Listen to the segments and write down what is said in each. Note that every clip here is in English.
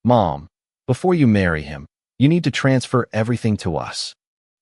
"Mom, before you marry him, you need to transfer everything to us."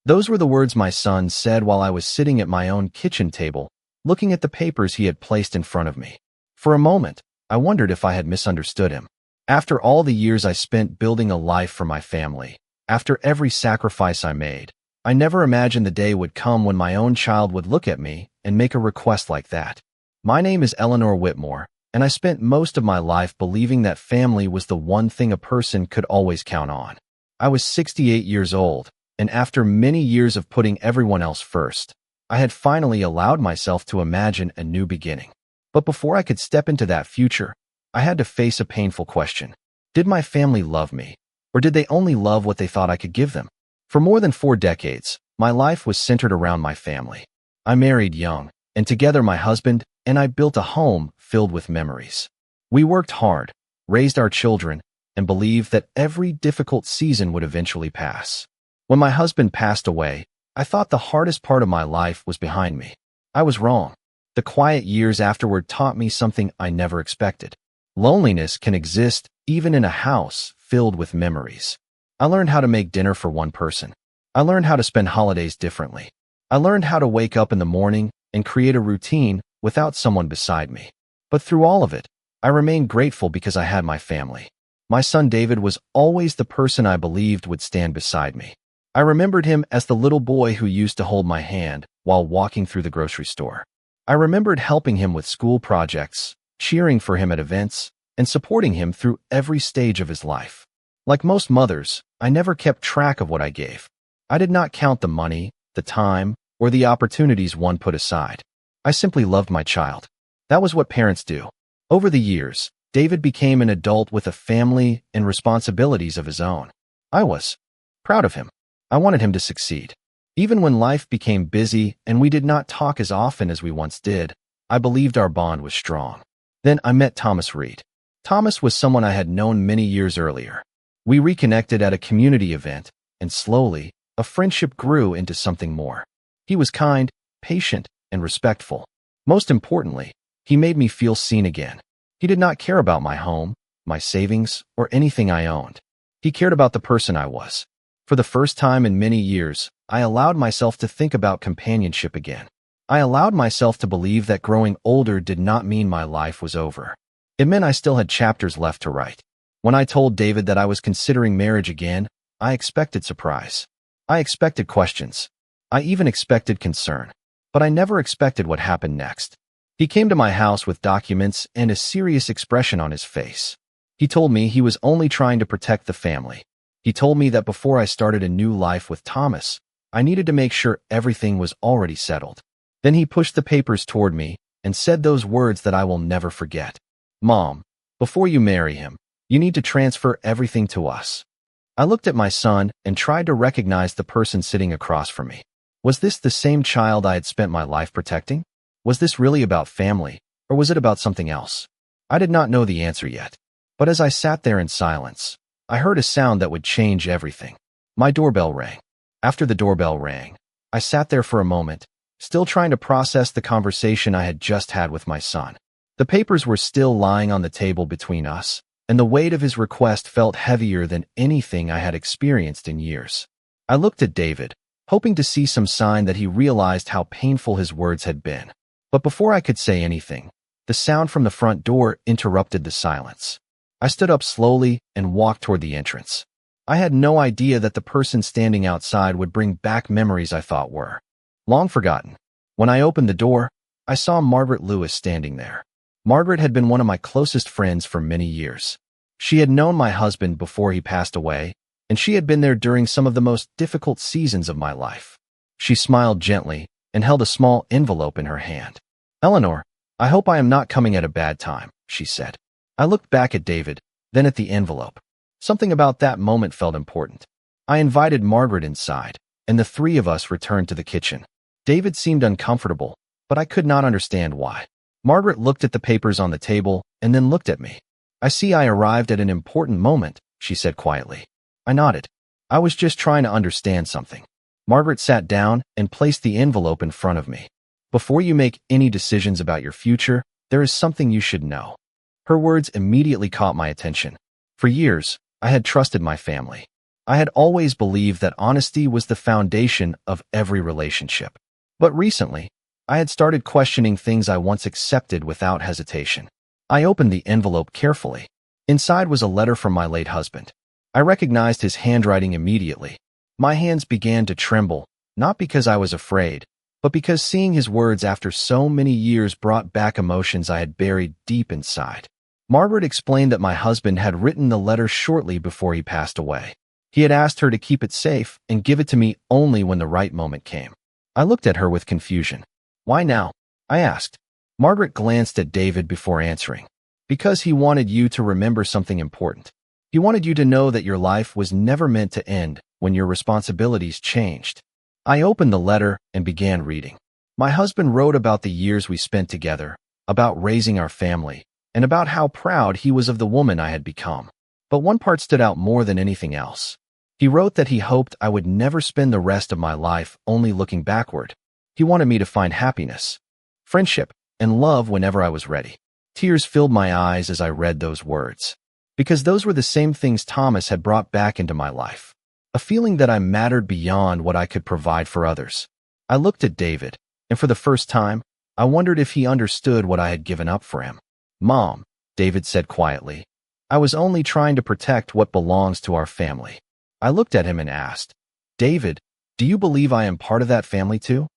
Those were the words my son said while I was sitting at my own kitchen table, looking at the papers he had placed in front of me. For a moment, I wondered if I had misunderstood him. After all the years I spent building a life for my family, after every sacrifice I made, I never imagined the day would come when my own child would look at me and make a request like that. My name is Eleanor Whitmore, and I spent most of my life believing that family was the one thing a person could always count on. I was 68 years old, and after many years of putting everyone else first, I had finally allowed myself to imagine a new beginning. But before I could step into that future, I had to face a painful question. Did my family love me, or did they only love what they thought I could give them? For more than 4 decades, my life was centered around my family. I married young, and together my husband and I built a home filled with memories. We worked hard, raised our children, and believed that every difficult season would eventually pass. When my husband passed away, I thought the hardest part of my life was behind me. I was wrong. The quiet years afterward taught me something I never expected. Loneliness can exist even in a house filled with memories. I learned how to make dinner for one person. I learned how to spend holidays differently. I learned how to wake up in the morning and create a routine without someone beside me. But through all of it, I remained grateful because I had my family. My son David was always the person I believed would stand beside me. I remembered him as the little boy who used to hold my hand while walking through the grocery store. I remembered helping him with school projects, cheering for him at events, and supporting him through every stage of his life. Like most mothers, I never kept track of what I gave. I did not count the money, the time, or the opportunities one put aside. I simply loved my child. That was what parents do. Over the years, David became an adult with a family and responsibilities of his own. I was proud of him. I wanted him to succeed. Even when life became busy and we did not talk as often as we once did, I believed our bond was strong. Then I met Thomas Reed. Thomas was someone I had known many years earlier. We reconnected at a community event, and slowly, a friendship grew into something more. He was kind, patient, and respectful. Most importantly, he made me feel seen again. He did not care about my home, my savings, or anything I owned. He cared about the person I was. For the first time in many years, I allowed myself to think about companionship again. I allowed myself to believe that growing older did not mean my life was over. It meant I still had chapters left to write. When I told David that I was considering marriage again, I expected surprise. I expected questions. I even expected concern. But I never expected what happened next. He came to my house with documents and a serious expression on his face. He told me he was only trying to protect the family. He told me that before I started a new life with Thomas, I needed to make sure everything was already settled. Then he pushed the papers toward me and said those words that I will never forget. "Mom, before you marry him, you need to transfer everything to us." I looked at my son and tried to recognize the person sitting across from me. Was this the same child I had spent my life protecting? Was this really about family, or was it about something else? I did not know the answer yet. But as I sat there in silence, I heard a sound that would change everything. My doorbell rang. After the doorbell rang, I sat there for a moment, still trying to process the conversation I had just had with my son. The papers were still lying on the table between us, and the weight of his request felt heavier than anything I had experienced in years. I looked at David, hoping to see some sign that he realized how painful his words had been. But before I could say anything, the sound from the front door interrupted the silence. I stood up slowly and walked toward the entrance. I had no idea that the person standing outside would bring back memories I thought were long forgotten. When I opened the door, I saw Margaret Lewis standing there. Margaret had been one of my closest friends for many years. She had known my husband before he passed away, and she had been there during some of the most difficult seasons of my life. She smiled gently and held a small envelope in her hand. "Eleanor, I hope I am not coming at a bad time," she said. I looked back at David, then at the envelope. Something about that moment felt important. I invited Margaret inside, and the 3 of us returned to the kitchen. David seemed uncomfortable, but I could not understand why. Margaret looked at the papers on the table and then looked at me. "I see I arrived at an important moment," she said quietly. I nodded. I was just trying to understand something. Margaret sat down and placed the envelope in front of me. "Before you make any decisions about your future, there is something you should know." Her words immediately caught my attention. For years, I had trusted my family. I had always believed that honesty was the foundation of every relationship. But recently, I had started questioning things I once accepted without hesitation. I opened the envelope carefully. Inside was a letter from my late husband. I recognized his handwriting immediately. My hands began to tremble, not because I was afraid, but because seeing his words after so many years brought back emotions I had buried deep inside. Margaret explained that my husband had written the letter shortly before he passed away. He had asked her to keep it safe and give it to me only when the right moment came. I looked at her with confusion. "Why now?" I asked. Margaret glanced at David before answering. "Because he wanted you to remember something important. He wanted you to know that your life was never meant to end when your responsibilities changed." I opened the letter and began reading. My husband wrote about the years we spent together, about raising our family, and about how proud he was of the woman I had become. But one part stood out more than anything else. He wrote that he hoped I would never spend the rest of my life only looking backward. He wanted me to find happiness, friendship, and love whenever I was ready. Tears filled my eyes as I read those words, because those were the same things Thomas had brought back into my life. A feeling that I mattered beyond what I could provide for others. I looked at David, and for the first time, I wondered if he understood what I had given up for him. "Mom," David said quietly, "I was only trying to protect what belongs to our family." I looked at him and asked, "David, do you believe I am part of that family too?"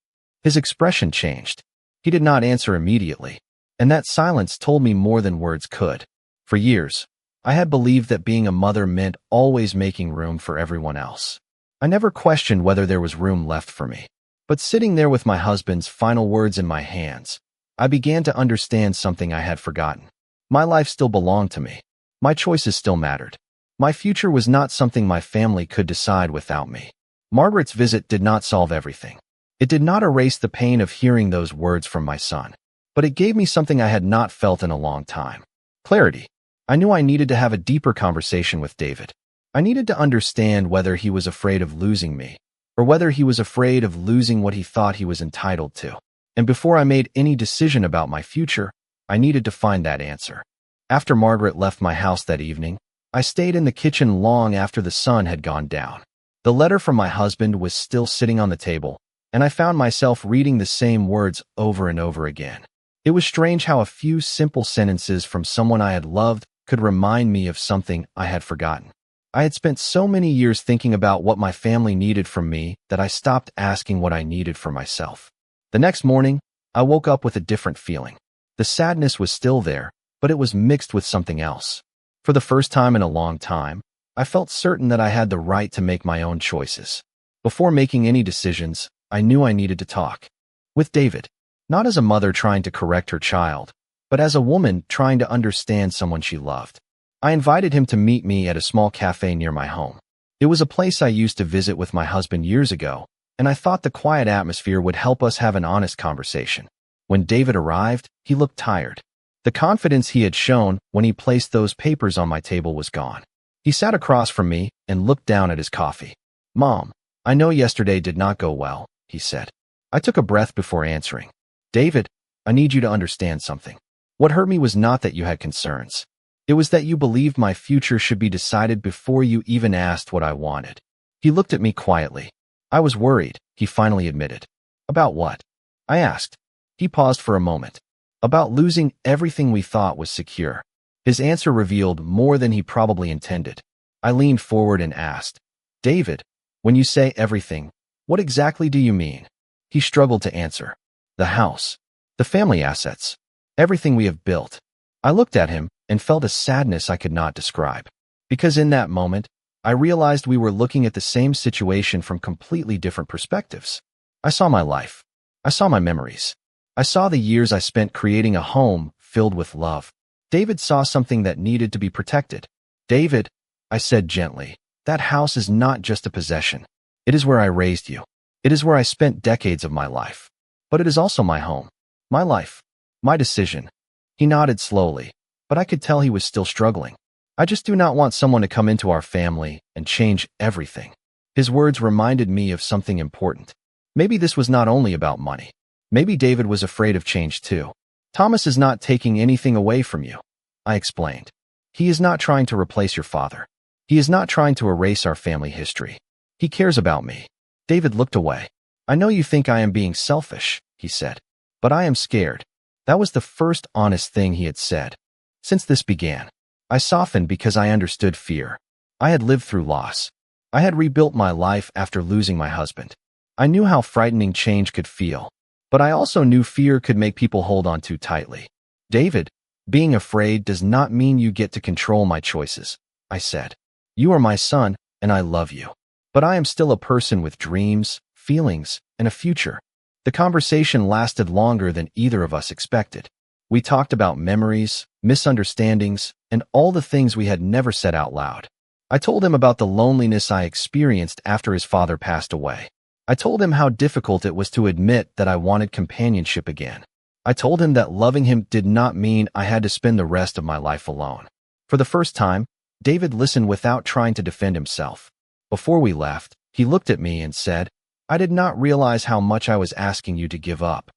His expression changed. He did not answer immediately, and that silence told me more than words could. For years, I had believed that being a mother meant always making room for everyone else. I never questioned whether there was room left for me. But sitting there with my husband's final words in my hands, I began to understand something I had forgotten. My life still belonged to me. My choices still mattered. My future was not something my family could decide without me. Margaret's visit did not solve everything. It did not erase the pain of hearing those words from my son, but it gave me something I had not felt in a long time. Clarity. I knew I needed to have a deeper conversation with David. I needed to understand whether he was afraid of losing me, or whether he was afraid of losing what he thought he was entitled to. And before I made any decision about my future, I needed to find that answer. After Margaret left my house that evening, I stayed in the kitchen long after the sun had gone down. The letter from my husband was still sitting on the table, and I found myself reading the same words over and over again. It was strange how a few simple sentences from someone I had loved could remind me of something I had forgotten. I had spent so many years thinking about what my family needed from me that I stopped asking what I needed for myself. The next morning, I woke up with a different feeling. The sadness was still there, but it was mixed with something else. For the first time in a long time, I felt certain that I had the right to make my own choices. Before making any decisions, I knew I needed to talk with David, not as a mother trying to correct her child, but as a woman trying to understand someone she loved. I invited him to meet me at a small cafe near my home. It was a place I used to visit with my husband years ago, and I thought the quiet atmosphere would help us have an honest conversation. When David arrived, he looked tired. The confidence he had shown when he placed those papers on my table was gone. He sat across from me and looked down at his coffee. "Mom, I know yesterday did not go well," he said. I took a breath before answering. "David, I need you to understand something. What hurt me was not that you had concerns. It was that you believed my future should be decided before you even asked what I wanted." He looked at me quietly. "I was worried," he finally admitted. "About what?" I asked. He paused for a moment. "About losing everything we thought was secure." His answer revealed more than he probably intended. I leaned forward and asked, "David, when you say everything, what exactly do you mean?" He struggled to answer. "The house, the family assets, everything we have built." I looked at him and felt a sadness I could not describe. Because in that moment, I realized we were looking at the same situation from completely different perspectives. I saw my life. I saw my memories. I saw the years I spent creating a home filled with love. David saw something that needed to be protected. "David," I said gently, "that house is not just a possession. It is where I raised you. It is where I spent decades of my life. But it is also my home, my life, my decision." He nodded slowly, but I could tell he was still struggling. "I just do not want someone to come into our family and change everything." His words reminded me of something important. Maybe this was not only about money. Maybe David was afraid of change too. "Thomas is not taking anything away from you," I explained. "He is not trying to replace your father. He is not trying to erase our family history. He cares about me. David looked away. I know you think I am being selfish, he said, but I am scared. That was the first honest thing he had said. Since this began, I softened because I understood fear. I had lived through loss. I had rebuilt my life after losing my husband. I knew how frightening change could feel, but I also knew fear could make people hold on too tightly. David, being afraid does not mean you get to control my choices, I said. You are my son, and I love you. But I am still a person with dreams, feelings, and a future. The conversation lasted longer than either of us expected. We talked about memories, misunderstandings, and all the things we had never said out loud. I told him about the loneliness I experienced after his father passed away. I told him how difficult it was to admit that I wanted companionship again. I told him that loving him did not mean I had to spend the rest of my life alone. For the first time, David listened without trying to defend himself. Before we left, he looked at me and said, I did not realize how much I was asking you to give up.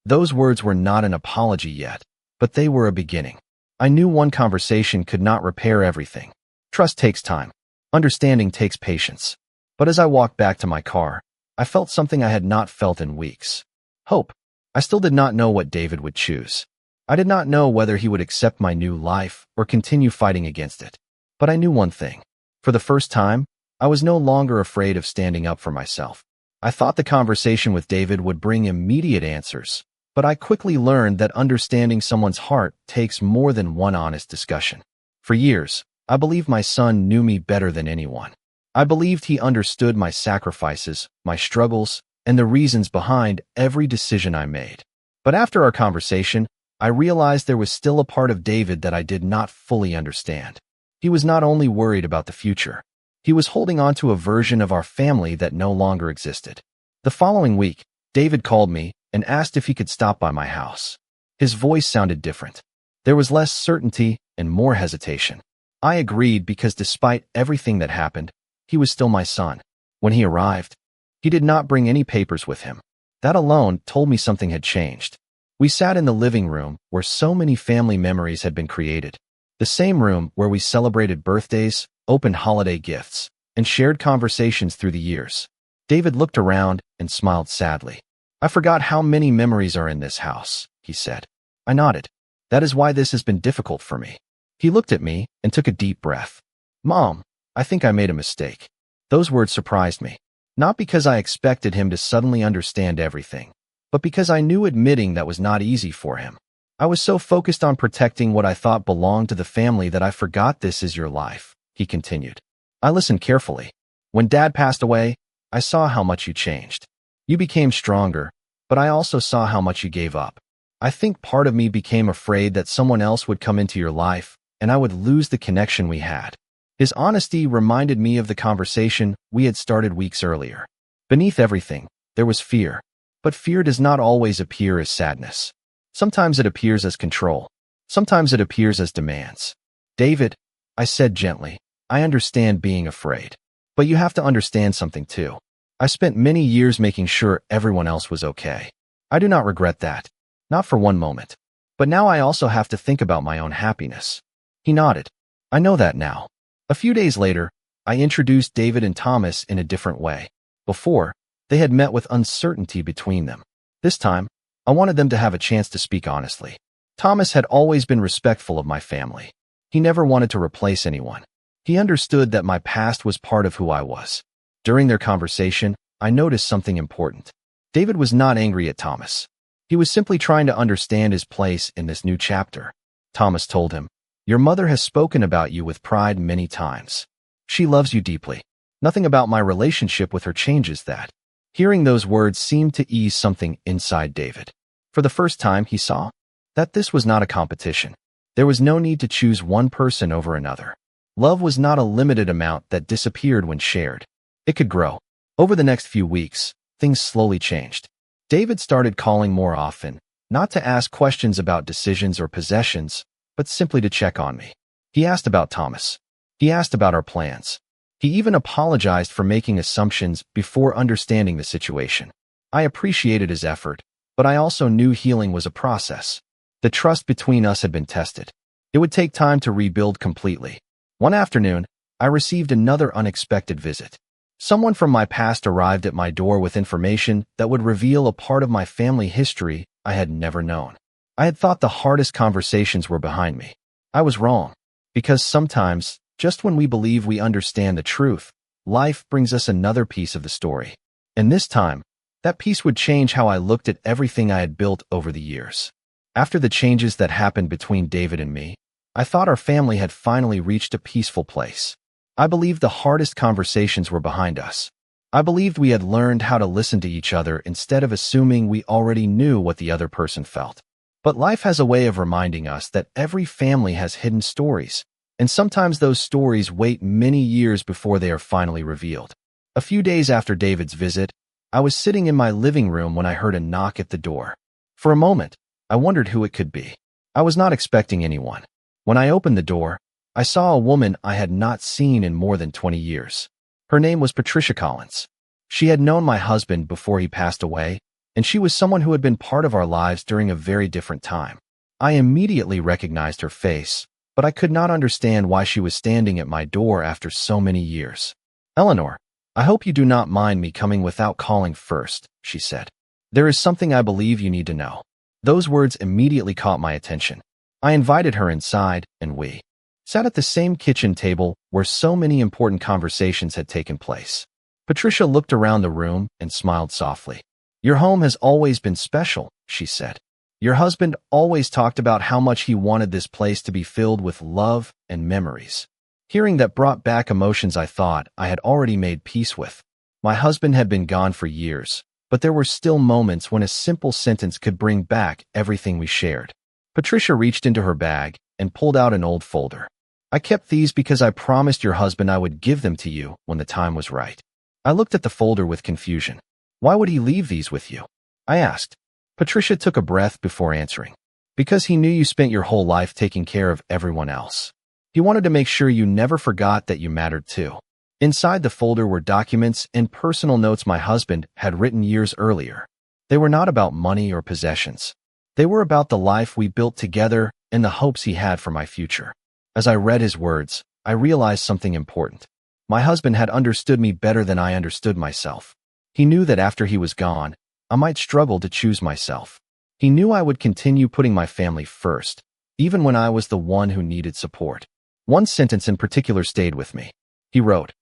Those words were not an apology yet, but they were a beginning. I knew one conversation could not repair everything. Trust takes time. Understanding takes patience. But as I walked back to my car, I felt something I had not felt in weeks. Hope. I still did not know what David would choose. I did not know whether he would accept my new life or continue fighting against it. But I knew one thing. For the first time, I was no longer afraid of standing up for myself. I thought the conversation with David would bring immediate answers, but I quickly learned that understanding someone's heart takes more than one honest discussion. For years, I believed my son knew me better than anyone. I believed he understood my sacrifices, my struggles, and the reasons behind every decision I made. But after our conversation, I realized there was still a part of David that I did not fully understand. He was not only worried about the future. He was holding on to a version of our family that no longer existed. The following week, David called me and asked if he could stop by my house. His voice sounded different. There was less certainty and more hesitation. I agreed because despite everything that happened, he was still my son. When he arrived, he did not bring any papers with him. That alone told me something had changed. We sat in the living room where so many family memories had been created. The same room where we celebrated birthdays, opened holiday gifts, and shared conversations through the years. David looked around and smiled sadly. I forgot how many memories are in this house, he said. I nodded. That is why this has been difficult for me. He looked at me and took a deep breath. Mom, I think I made a mistake. Those words surprised me. Not because I expected him to suddenly understand everything, but because I knew admitting that was not easy for him. I was so focused on protecting what I thought belonged to the family that I forgot this is your life, he continued. I listened carefully. When Dad passed away, I saw how much you changed. You became stronger, but I also saw how much you gave up. I think part of me became afraid that someone else would come into your life, and I would lose the connection we had. His honesty reminded me of the conversation we had started weeks earlier. Beneath everything, there was fear. But fear does not always appear as sadness. Sometimes it appears as control. Sometimes it appears as demands. David, I said gently, I understand being afraid. But you have to understand something too. I spent many years making sure everyone else was okay. I do not regret that. Not for one moment. But now I also have to think about my own happiness. He nodded. I know that now. A few days later, I introduced David and Thomas in a different way. Before, they had met with uncertainty between them. This time, I wanted them to have a chance to speak honestly. Thomas had always been respectful of my family. He never wanted to replace anyone. He understood that my past was part of who I was. During their conversation, I noticed something important. David was not angry at Thomas. He was simply trying to understand his place in this new chapter. Thomas told him, Your mother has spoken about you with pride many times. She loves you deeply. Nothing about my relationship with her changes that. Hearing those words seemed to ease something inside David. For the first time, he saw that this was not a competition. There was no need to choose one person over another. Love was not a limited amount that disappeared when shared. It could grow. Over the next few weeks, things slowly changed. David started calling more often, not to ask questions about decisions or possessions, but simply to check on me. He asked about Thomas. He asked about our plans. He even apologized for making assumptions before understanding the situation. I appreciated his effort, but I also knew healing was a process. The trust between us had been tested. It would take time to rebuild completely. One afternoon, I received another unexpected visit. Someone from my past arrived at my door with information that would reveal a part of my family history I had never known. I had thought the hardest conversations were behind me. I was wrong, because sometimes, just when we believe we understand the truth, life brings us another piece of the story. And this time, that piece would change how I looked at everything I had built over the years. After the changes that happened between David and me, I thought our family had finally reached a peaceful place. I believed the hardest conversations were behind us. I believed we had learned how to listen to each other instead of assuming we already knew what the other person felt. But life has a way of reminding us that every family has hidden stories, and sometimes those stories wait many years before they are finally revealed. A few days after David's visit, I was sitting in my living room when I heard a knock at the door. For a moment, I wondered who it could be. I was not expecting anyone. When I opened the door, I saw a woman I had not seen in more than 20 years. Her name was Patricia Collins. She had known my husband before he passed away, and she was someone who had been part of our lives during a very different time. I immediately recognized her face, but I could not understand why she was standing at my door after so many years. "Eleanor, I hope you do not mind me coming without calling first," she said. "There is something I believe you need to know." Those words immediately caught my attention. I invited her inside, and we sat at the same kitchen table where so many important conversations had taken place. Patricia looked around the room and smiled softly. "Your home has always been special," she said. "Your husband always talked about how much he wanted this place to be filled with love and memories." Hearing that brought back emotions I thought I had already made peace with. My husband had been gone for years, but there were still moments when a simple sentence could bring back everything we shared. Patricia reached into her bag and pulled out an old folder. "I kept these because I promised your husband I would give them to you when the time was right." I looked at the folder with confusion. "Why would he leave these with you?" I asked. Patricia took a breath before answering. "Because he knew you spent your whole life taking care of everyone else. He wanted to make sure you never forgot that you mattered too." Inside the folder were documents and personal notes my husband had written years earlier. They were not about money or possessions. They were about the life we built together and the hopes he had for my future. As I read his words, I realized something important. My husband had understood me better than I understood myself. He knew that after he was gone, I might struggle to choose myself. He knew I would continue putting my family first, even when I was the one who needed support. One sentence in particular stayed with me. He wrote,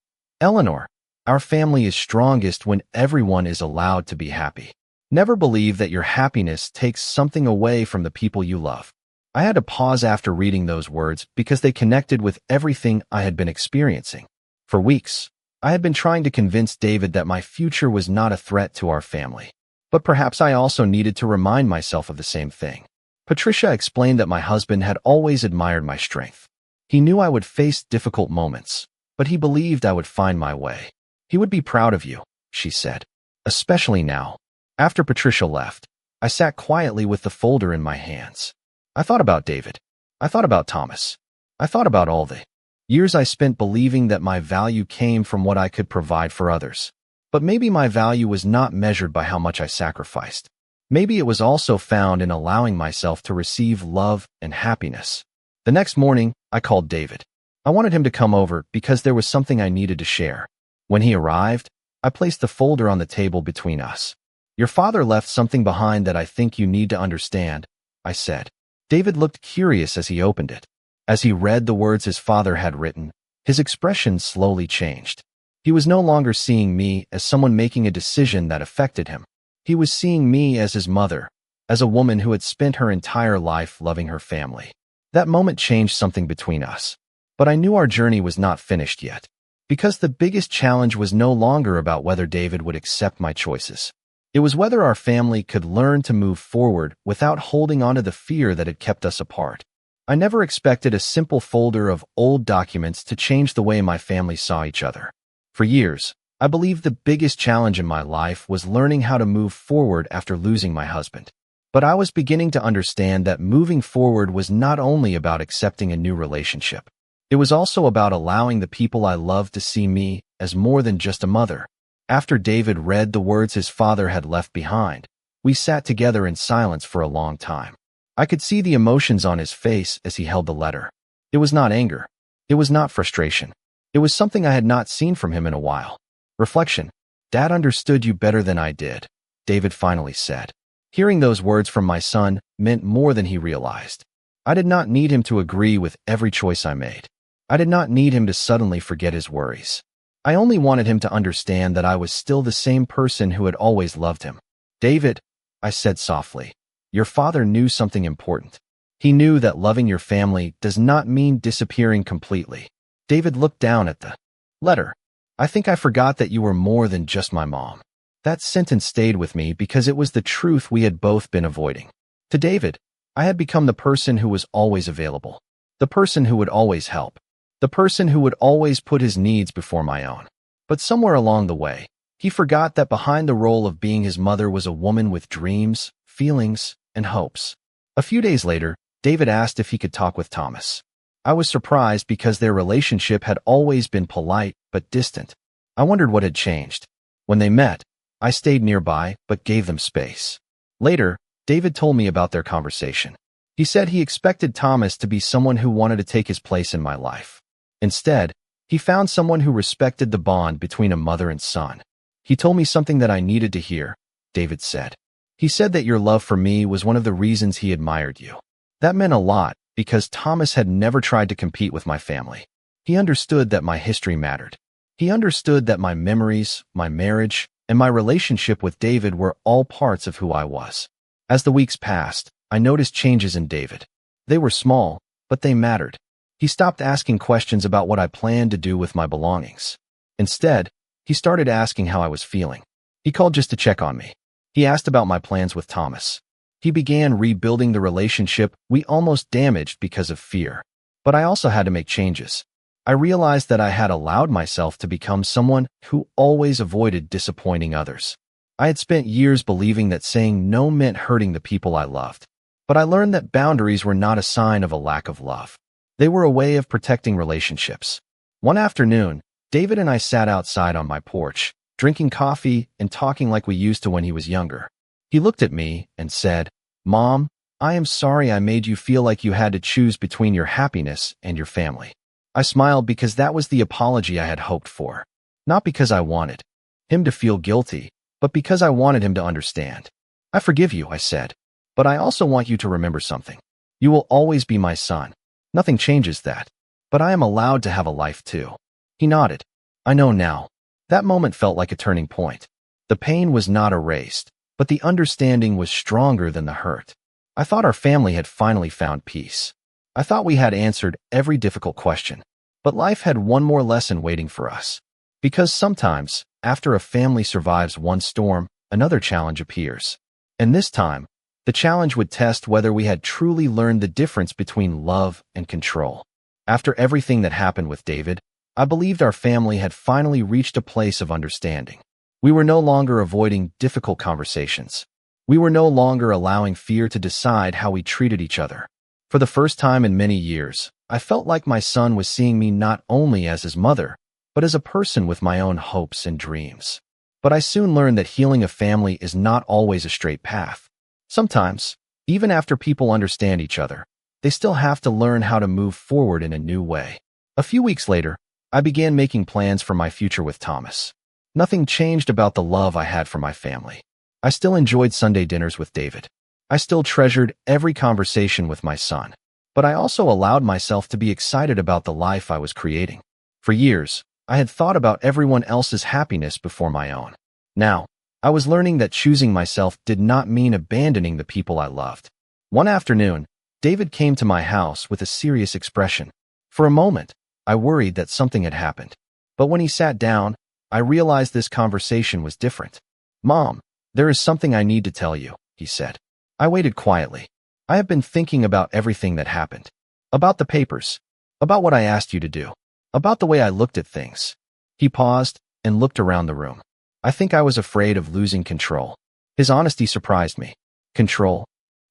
"Eleanor, our family is strongest when everyone is allowed to be happy. Never believe that your happiness takes something away from the people you love." I had to pause after reading those words because they connected with everything I had been experiencing. For weeks, I had been trying to convince David that my future was not a threat to our family. But perhaps I also needed to remind myself of the same thing. Patricia explained that my husband had always admired my strength. He knew I would face difficult moments, but he believed I would find my way. "He would be proud of you," she said, "especially now." After Patricia left, I sat quietly with the folder in my hands. I thought about David. I thought about Thomas. I thought about all the years I spent believing that my value came from what I could provide for others. But maybe my value was not measured by how much I sacrificed. Maybe it was also found in allowing myself to receive love and happiness. The next morning, I called David. I wanted him to come over because there was something I needed to share. When he arrived, I placed the folder on the table between us. "Your father left something behind that I think you need to understand," I said. David looked curious as he opened it. As he read the words his father had written, his expression slowly changed. He was no longer seeing me as someone making a decision that affected him. He was seeing me as his mother, as a woman who had spent her entire life loving her family. That moment changed something between us. But I knew our journey was not finished yet, because the biggest challenge was no longer about whether David would accept my choices. It was whether our family could learn to move forward without holding on to the fear that had kept us apart. I never expected a simple folder of old documents to change the way my family saw each other. For years, I believed the biggest challenge in my life was learning how to move forward after losing my husband. But I was beginning to understand that moving forward was not only about accepting a new relationship. It was also about allowing the people I loved to see me as more than just a mother. After David read the words his father had left behind, we sat together in silence for a long time. I could see the emotions on his face as he held the letter. It was not anger. It was not frustration. It was something I had not seen from him in a while. Reflection. Dad understood you better than I did, David finally said. Hearing those words from my son meant more than he realized. I did not need him to agree with every choice I made. I did not need him to suddenly forget his worries. I only wanted him to understand that I was still the same person who had always loved him. David, I said softly, your father knew something important. He knew that loving your family does not mean disappearing completely. David looked down at the letter. I think I forgot that you were more than just my mom. That sentence stayed with me because it was the truth we had both been avoiding. To David, I had become the person who was always available, the person who would always help, the person who would always put his needs before my own. But somewhere along the way, he forgot that behind the role of being his mother was a woman with dreams, feelings, and hopes. A few days later, David asked if he could talk with Thomas. I was surprised because their relationship had always been polite but distant. I wondered what had changed. When they met, I stayed nearby but gave them space. Later, David told me about their conversation. He said he expected Thomas to be someone who wanted to take his place in my life. Instead, he found someone who respected the bond between a mother and son. He told me something that I needed to hear, David said. He said that your love for me was one of the reasons he admired you. That meant a lot because Thomas had never tried to compete with my family. He understood that my history mattered. He understood that my memories, my marriage, and my relationship with David were all parts of who I was. As the weeks passed, I noticed changes in David. They were small, but they mattered. He stopped asking questions about what I planned to do with my belongings. Instead, he started asking how I was feeling. He called just to check on me. He asked about my plans with Thomas. He began rebuilding the relationship we almost damaged because of fear. But I also had to make changes. I realized that I had allowed myself to become someone who always avoided disappointing others. I had spent years believing that saying no meant hurting the people I loved. But I learned that boundaries were not a sign of a lack of love. They were a way of protecting relationships. One afternoon, David and I sat outside on my porch, drinking coffee and talking like we used to when he was younger. He looked at me and said, "Mom, I am sorry I made you feel like you had to choose between your happiness and your family." I smiled because that was the apology I had hoped for. Not because I wanted him to feel guilty, but because I wanted him to understand. "I forgive you," I said. "But I also want you to remember something. You will always be my son. Nothing changes that. But I am allowed to have a life too." He nodded. "I know now." That moment felt like a turning point. The pain was not erased, but the understanding was stronger than the hurt. I thought our family had finally found peace. I thought we had answered every difficult question. But life had one more lesson waiting for us. Because sometimes, after a family survives one storm, another challenge appears. And this time, the challenge would test whether we had truly learned the difference between love and control. After everything that happened with David, I believed our family had finally reached a place of understanding. We were no longer avoiding difficult conversations. We were no longer allowing fear to decide how we treated each other. For the first time in many years, I felt like my son was seeing me not only as his mother, but as a person with my own hopes and dreams. But I soon learned that healing a family is not always a straight path. Sometimes, even after people understand each other, they still have to learn how to move forward in a new way. A few weeks later, I began making plans for my future with Thomas. Nothing changed about the love I had for my family. I still enjoyed Sunday dinners with David. I still treasured every conversation with my son. But I also allowed myself to be excited about the life I was creating. For years, I had thought about everyone else's happiness before my own. Now, I was learning that choosing myself did not mean abandoning the people I loved. One afternoon, David came to my house with a serious expression. For a moment, I worried that something had happened. But when he sat down, I realized this conversation was different. "Mom, there is something I need to tell you," he said. I waited quietly. "I have been thinking about everything that happened. About the papers. About what I asked you to do. About the way I looked at things." He paused and looked around the room. I think I was afraid of losing control. His honesty surprised me. "Control?"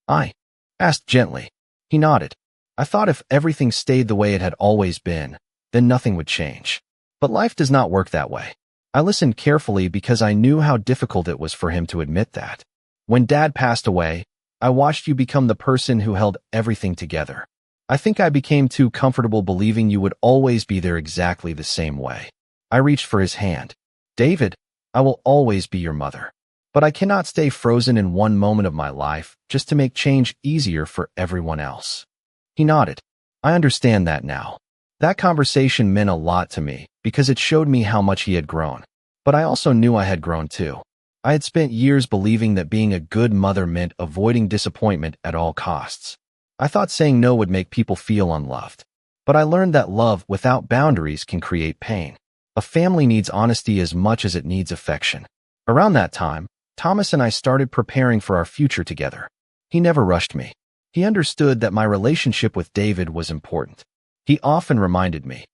I asked gently. He nodded. "I thought if everything stayed the way it had always been, then nothing would change. But life does not work that way." I listened carefully because I knew how difficult it was for him to admit that. "When Dad passed away, I watched you become the person who held everything together. I think I became too comfortable believing you would always be there exactly the same way. I reached for his hand. David, I will always be your mother. But I cannot stay frozen in one moment of my life just to make change easier for everyone else. He nodded. I understand that now. That conversation meant a lot to me because it showed me how much he had grown. But I also knew I had grown too. I had spent years believing that being a good mother meant avoiding disappointment at all costs. I thought saying no would make people feel unloved. But I learned that love without boundaries can create pain. A family needs honesty as much as it needs affection. Around that time, Thomas and I started preparing for our future together. He never rushed me. He understood that my relationship with David was important. He often reminded me,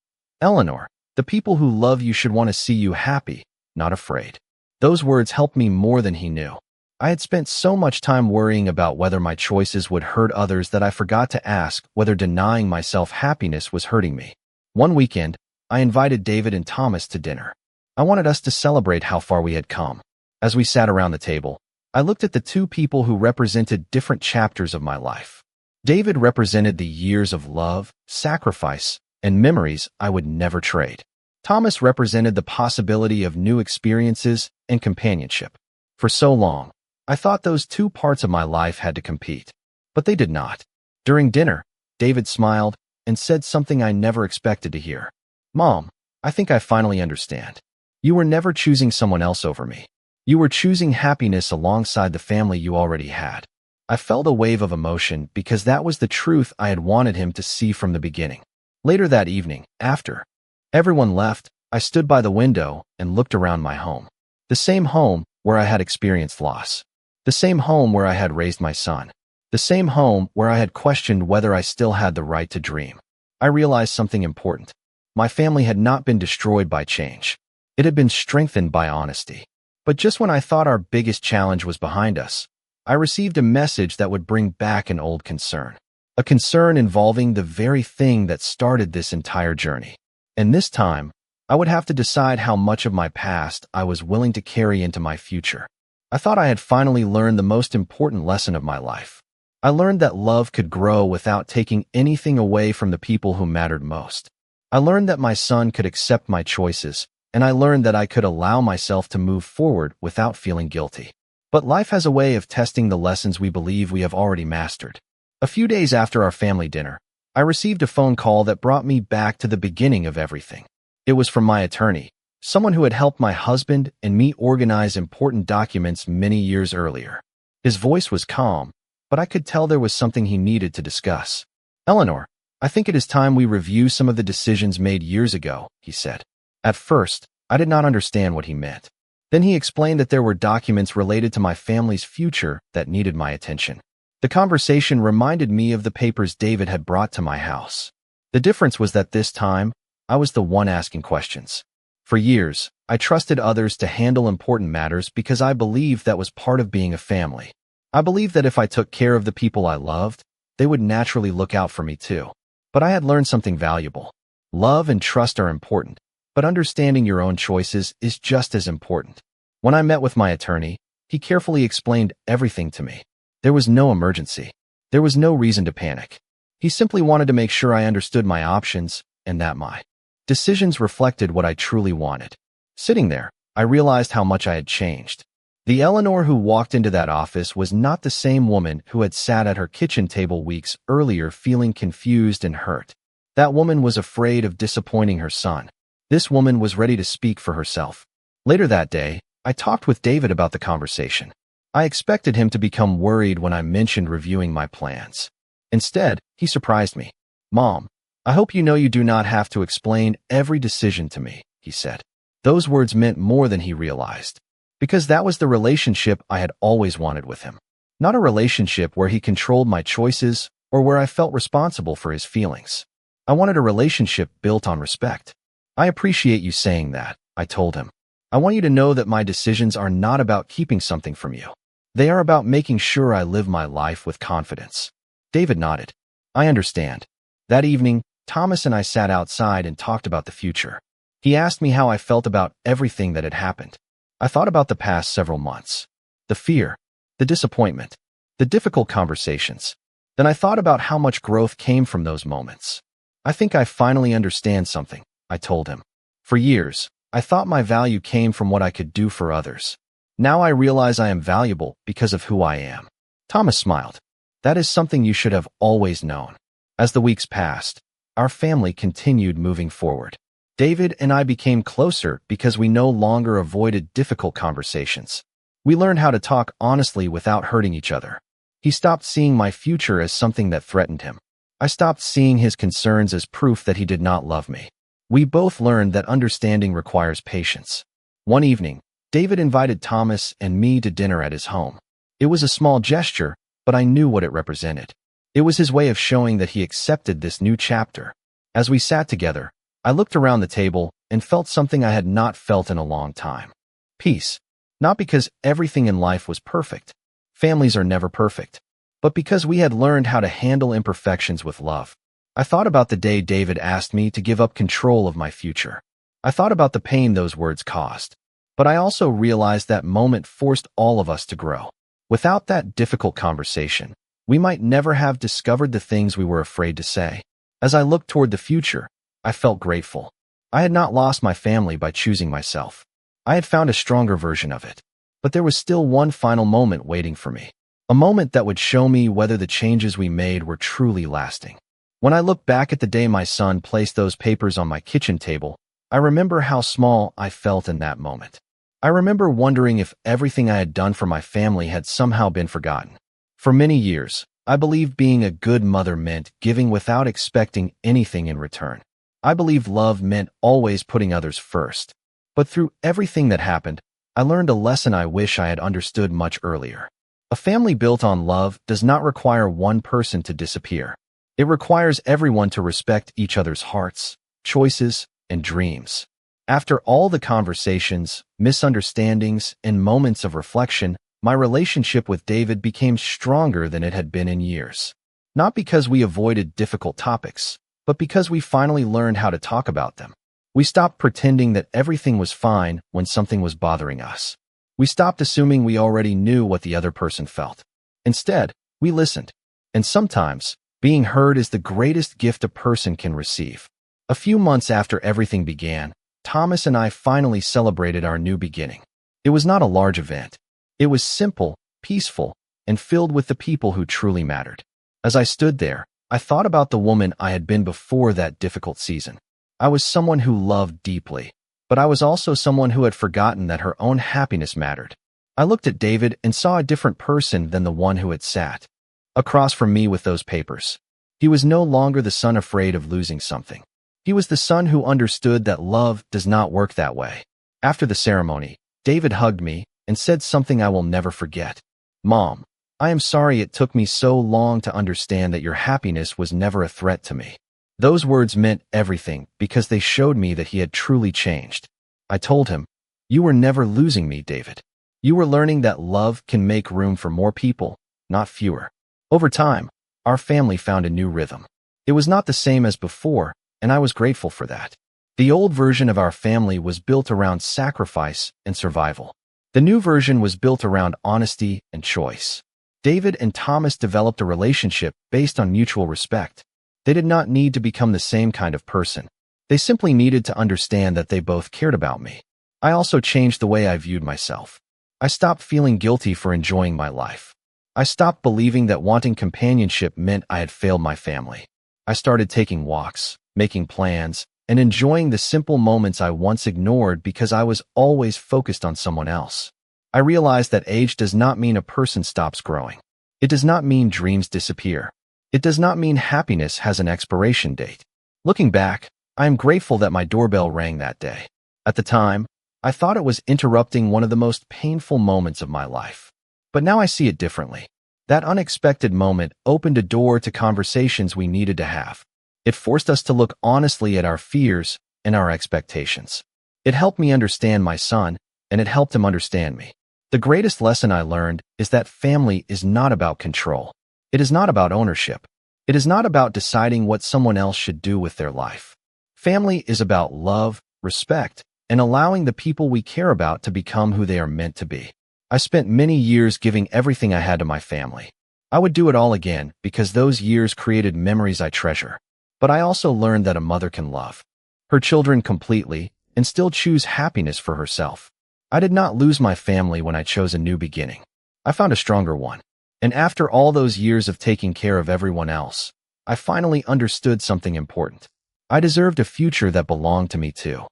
Eleanor, the people who love you should want to see you happy, not afraid. Those words helped me more than he knew. I had spent so much time worrying about whether my choices would hurt others that I forgot to ask whether denying myself happiness was hurting me. One weekend, I invited David and Thomas to dinner. I wanted us to celebrate how far we had come. As we sat around the table, I looked at the two people who represented different chapters of my life. David represented the years of love, sacrifice, and memories I would never trade. Thomas represented the possibility of new experiences and companionship. For so long, I thought those two parts of my life had to compete. But they did not. During dinner, David smiled and said something I never expected to hear. Mom, I think I finally understand. You were never choosing someone else over me. You were choosing happiness alongside the family you already had. I felt a wave of emotion because that was the truth I had wanted him to see from the beginning. Later that evening, after everyone left, I stood by the window and looked around my home. The same home where I had experienced loss. The same home where I had raised my son. The same home where I had questioned whether I still had the right to dream. I realized something important. My family had not been destroyed by change. It had been strengthened by honesty. But just when I thought our biggest challenge was behind us, I received a message that would bring back an old concern. A concern involving the very thing that started this entire journey. And this time, I would have to decide how much of my past I was willing to carry into my future. I thought I had finally learned the most important lesson of my life. I learned that love could grow without taking anything away from the people who mattered most. I learned that my son could accept my choices, and I learned that I could allow myself to move forward without feeling guilty. But life has a way of testing the lessons we believe we have already mastered. A few days after our family dinner, I received a phone call that brought me back to the beginning of everything. It was from my attorney, someone who had helped my husband and me organize important documents many years earlier. His voice was calm, but I could tell there was something he needed to discuss. Eleanor, I think it is time we review some of the decisions made years ago, he said. At first, I did not understand what he meant. Then he explained that there were documents related to my family's future that needed my attention. The conversation reminded me of the papers David had brought to my house. The difference was that this time, I was the one asking questions. For years, I trusted others to handle important matters because I believed that was part of being a family. I believed that if I took care of the people I loved, they would naturally look out for me too. But I had learned something valuable. Love and trust are important, but understanding your own choices is just as important. When I met with my attorney, he carefully explained everything to me. There was no emergency. There was no reason to panic. He simply wanted to make sure I understood my options and that my decisions reflected what I truly wanted. Sitting there, I realized how much I had changed. The Eleanor who walked into that office was not the same woman who had sat at her kitchen table weeks earlier feeling confused and hurt. That woman was afraid of disappointing her son. This woman was ready to speak for herself. Later that day, I talked with David about the conversation. I expected him to become worried when I mentioned reviewing my plans. Instead, he surprised me. Mom, I hope you know you do not have to explain every decision to me, he said. Those words meant more than he realized. Because that was the relationship I had always wanted with him. Not a relationship where he controlled my choices or where I felt responsible for his feelings. I wanted a relationship built on respect. I appreciate you saying that, I told him. I want you to know that my decisions are not about keeping something from you. They are about making sure I live my life with confidence. David nodded. I understand. That evening, Thomas and I sat outside and talked about the future. He asked me how I felt about everything that had happened. I thought about the past several months. The fear, the disappointment, the difficult conversations. Then I thought about how much growth came from those moments. I think I finally understand something, I told him. For years, I thought my value came from what I could do for others. Now I realize I am valuable because of who I am. Thomas smiled. That is something you should have always known. As the weeks passed, our family continued moving forward. David and I became closer because we no longer avoided difficult conversations. We learned how to talk honestly without hurting each other. He stopped seeing my future as something that threatened him. I stopped seeing his concerns as proof that he did not love me. We both learned that understanding requires patience. One evening, David invited Thomas and me to dinner at his home. It was a small gesture, but I knew what it represented. It was his way of showing that he accepted this new chapter. As we sat together, I looked around the table and felt something I had not felt in a long time. Peace. Not because everything in life was perfect. Families are never perfect. But because we had learned how to handle imperfections with love. I thought about the day David asked me to give up control of my future. I thought about the pain those words caused. But I also realized that moment forced all of us to grow. Without that difficult conversation, we might never have discovered the things we were afraid to say. As I looked toward the future, I felt grateful. I had not lost my family by choosing myself. I had found a stronger version of it. But there was still one final moment waiting for me. A moment that would show me whether the changes we made were truly lasting. When I look back at the day my son placed those papers on my kitchen table, I remember how small I felt in that moment. I remember wondering if everything I had done for my family had somehow been forgotten. For many years, I believed being a good mother meant giving without expecting anything in return. I believed love meant always putting others first. But through everything that happened, I learned a lesson I wish I had understood much earlier. A family built on love does not require one person to disappear. It requires everyone to respect each other's hearts, choices, and dreams. After all the conversations, misunderstandings, and moments of reflection, my relationship with David became stronger than it had been in years. Not because we avoided difficult topics, but because we finally learned how to talk about them. We stopped pretending that everything was fine when something was bothering us. We stopped assuming we already knew what the other person felt. Instead, we listened. And sometimes, being heard is the greatest gift a person can receive. A few months after everything began, Thomas and I finally celebrated our new beginning. It was not a large event. It was simple, peaceful, and filled with the people who truly mattered. As I stood there, I thought about the woman I had been before that difficult season. I was someone who loved deeply, but I was also someone who had forgotten that her own happiness mattered. I looked at David and saw a different person than the one who had sat across from me with those papers. He was no longer the son afraid of losing something. He was the son who understood that love does not work that way. After the ceremony, David hugged me and said something I will never forget. "Mom, I am sorry it took me so long to understand that your happiness was never a threat to me." Those words meant everything because they showed me that he had truly changed. I told him, "You were never losing me, David. You were learning that love can make room for more people, not fewer." Over time, our family found a new rhythm. It was not the same as before, and I was grateful for that. The old version of our family was built around sacrifice and survival. The new version was built around honesty and choice. David and Thomas developed a relationship based on mutual respect. They did not need to become the same kind of person. They simply needed to understand that they both cared about me. I also changed the way I viewed myself. I stopped feeling guilty for enjoying my life. I stopped believing that wanting companionship meant I had failed my family. I started taking walks, making plans, and enjoying the simple moments I once ignored because I was always focused on someone else. I realized that age does not mean a person stops growing. It does not mean dreams disappear. It does not mean happiness has an expiration date. Looking back, I am grateful that my doorbell rang that day. At the time, I thought it was interrupting one of the most painful moments of my life. But now I see it differently. That unexpected moment opened a door to conversations we needed to have. It forced us to look honestly at our fears and our expectations. It helped me understand my son, and it helped him understand me. The greatest lesson I learned is that family is not about control. It is not about ownership. It is not about deciding what someone else should do with their life. Family is about love, respect, and allowing the people we care about to become who they are meant to be. I spent many years giving everything I had to my family. I would do it all again because those years created memories I treasure. But I also learned that a mother can love her children completely and still choose happiness for herself. I did not lose my family when I chose a new beginning. I found a stronger one. And after all those years of taking care of everyone else, I finally understood something important. I deserved a future that belonged to me too.